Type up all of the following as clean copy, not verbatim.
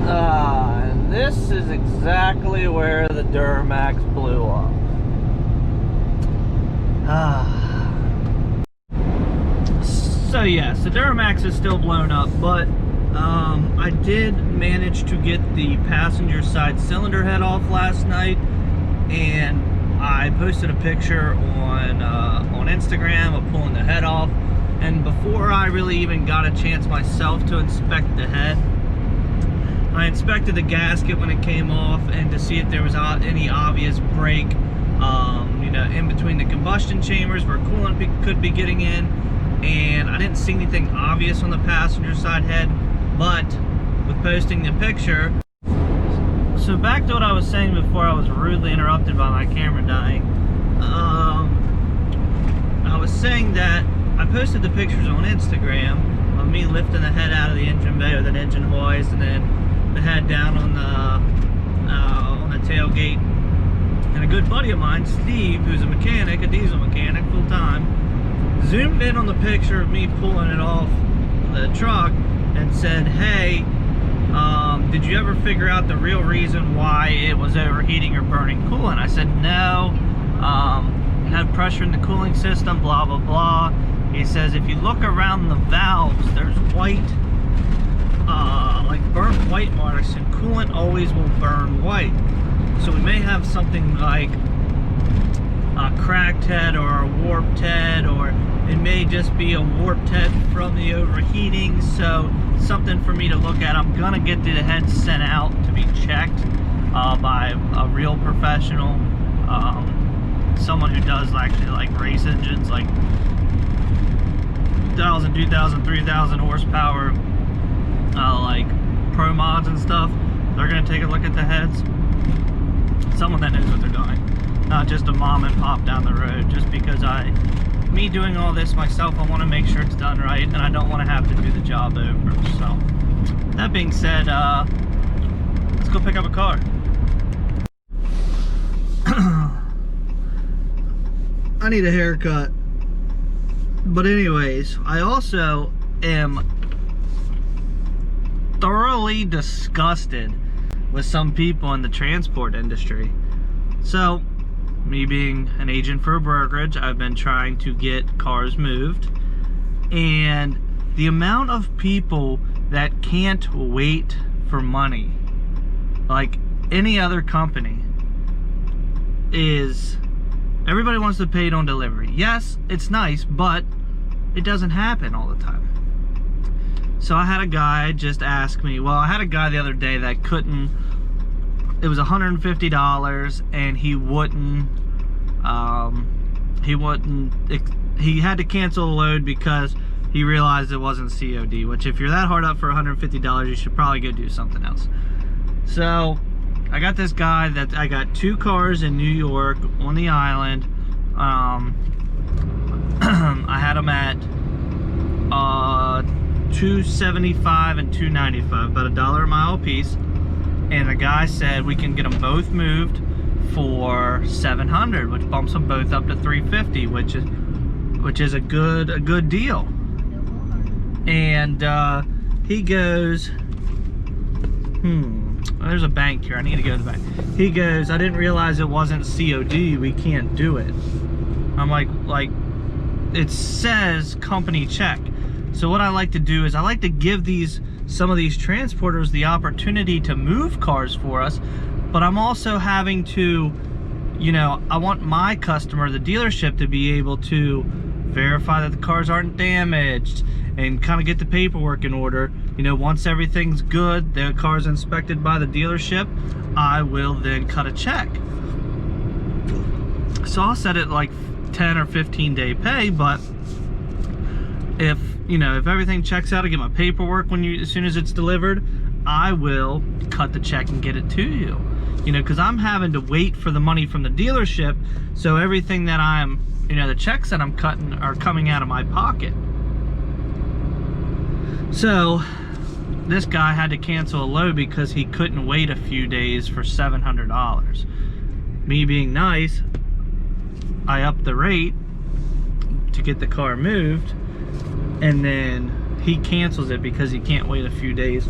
And this is exactly where the Duramax blew up. So yes, the Duramax is still blown up, but I did manage to get the passenger side cylinder head off last night, and I posted a picture on Instagram of pulling the head off. And before I really even got a chance myself to inspect the head, I inspected the gasket when it came off, and to see if there was any obvious break, you know, in between the combustion chambers where coolant could be getting in. And I didn't see anything obvious on the passenger side head, but with posting the picture. So back to what I was saying before I was rudely interrupted by my camera dying. I was saying that I posted the pictures on Instagram of me lifting the head out of the engine bay with an engine hoist, and then the head down on the tailgate. And a good buddy of mine, Steve, who's a mechanic, a diesel mechanic full time, zoomed in on the picture of me pulling it off the truck and said, "Hey, did you ever figure out the real reason why it was overheating or burning coolant?" I said, "No, it had pressure in the cooling system, blah, blah, blah." He says, "If you look around the valves, there's white, like burnt white marks, and coolant always will burn white. So we may have something like a cracked head or a warped head, or it may just be a warped head from the overheating. So something for me to look at. I'm gonna get the head sent out to be checked by a real professional, someone who does actually like race engines, like 1,000, 2,000, 3,000 horsepower, like pro mods and stuff. They're gonna take a look at the heads. Someone that knows what they're doing, not just a mom and pop down the road. Just because me doing all this myself, I want to make sure it's done right, and I don't want to have to do the job over. So that being said, let's go pick up a car. I need a haircut. But anyways, I also am thoroughly disgusted with some people in the transport industry. So, me being an agent for a brokerage, I've been trying to get cars moved, and the amount of people that can't wait for money, like any other company, is everybody wants to pay it on delivery. Yes, it's nice, but it doesn't happen all the time. So I had a guy just ask me, well, I had a guy the other day that couldn't, it was $150, and he had to cancel a load because he realized it wasn't COD, which if you're that hard up for $150, you should probably go do something else. So I got this guy that I got 2 cars in New York on the island. I had them at $275 and $295, about $1 a mile a piece. And the guy said we can get them both moved for $700, which bumps them both up to $350, which is a good deal. And he goes, there's a bank here. I need to go to the bank. He goes, "I didn't realize it wasn't COD. We can't do it." I'm like it says company check. So what I like to do is I like to give some of these transporters the opportunity to move cars for us, but I'm also having to, you know, I want my customer, the dealership, to be able to verify that the cars aren't damaged and kind of get the paperwork in order. You know, once everything's good, the car's inspected by the dealership, I will then cut a check. So I'll set it like 10 or 15 day pay, but if, you know, if everything checks out, I get my paperwork as soon as it's delivered, I will cut the check and get it to you. You know, because I'm having to wait for the money from the dealership, so everything that the checks that I'm cutting are coming out of my pocket. So this guy had to cancel a load because he couldn't wait a few days for $700. Me being nice, I upped the rate to get the car moved, and then he cancels it because he can't wait a few days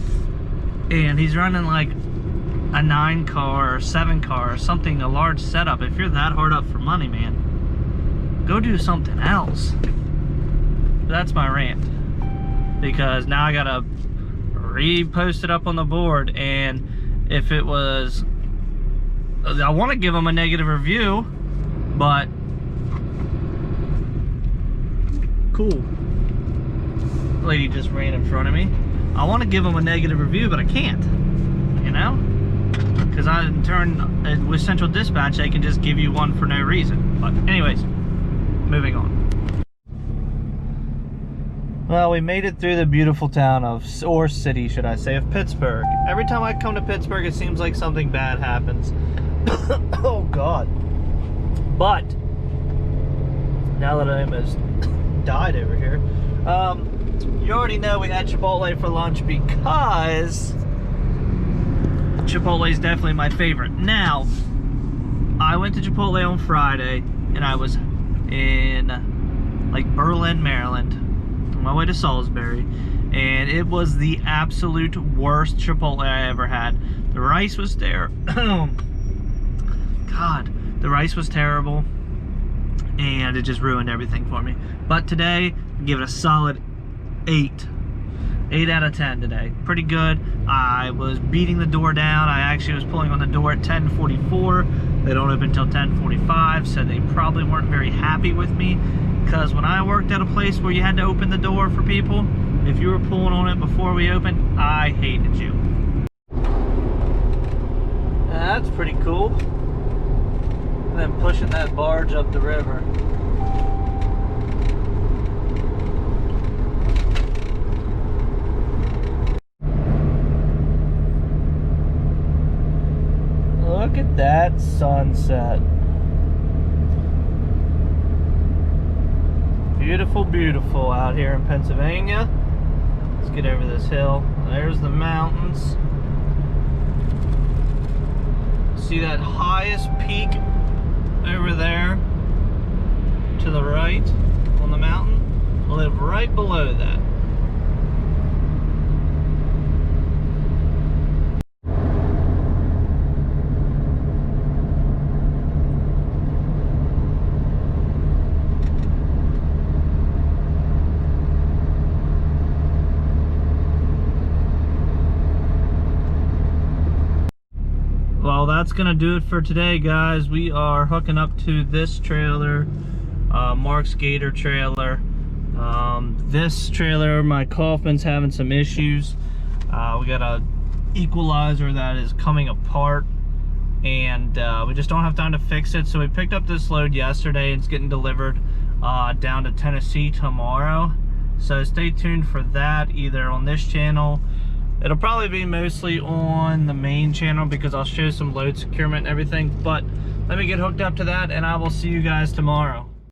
and he's running like a 9-car or 7-car or something, a large setup. If you're that hard up for money, man, go do something else. That's my rant, because now I gotta repost it up on the board. And if it was, I want to give them a negative review, but cool, lady just ran in front of me. I want to give them a negative review, but I can't, you know, because I in turn with Central Dispatch they can just give you one for no reason. But anyways, moving on. Well, we made it through the beautiful town of, or city should I say, of Pittsburgh. Every time I come to Pittsburgh, it seems like something bad happens. Oh God. But now that I almost died over here, you already know we had Chipotle for lunch, because Chipotle is definitely my favorite. Now, I went to Chipotle on Friday, and I was in like Berlin, Maryland, on my way to Salisbury, and it was the absolute worst Chipotle I ever had. The rice was there. God, the rice was terrible, and it just ruined everything for me. But today, I give it a solid 8 out of 10 today. Pretty good. I was beating the door down. I actually was pulling on the door at 10:44. They don't open until 10:45, so they probably weren't very happy with me, because when I worked at a place where you had to open the door for people, if you were pulling on it before we opened, I hated you. That's pretty cool. And then pushing that barge up the river. Look at that sunset. Beautiful, beautiful out here in Pennsylvania. Let's get over this hill. There's the mountains. See that highest peak over there to the right on the mountain? I live right below that. Well, that's gonna do it for today, guys. We are hooking up to this trailer, Mark's Gator trailer. This trailer, my Kaufman's having some issues. We got a equalizer that is coming apart, and we just don't have time to fix it. So we picked up this load yesterday. It's getting delivered down to Tennessee tomorrow. So stay tuned for that, either on this channel. It'll probably be mostly on the main channel, because I'll show some load securement and everything. But let me get hooked up to that, and I will see you guys tomorrow.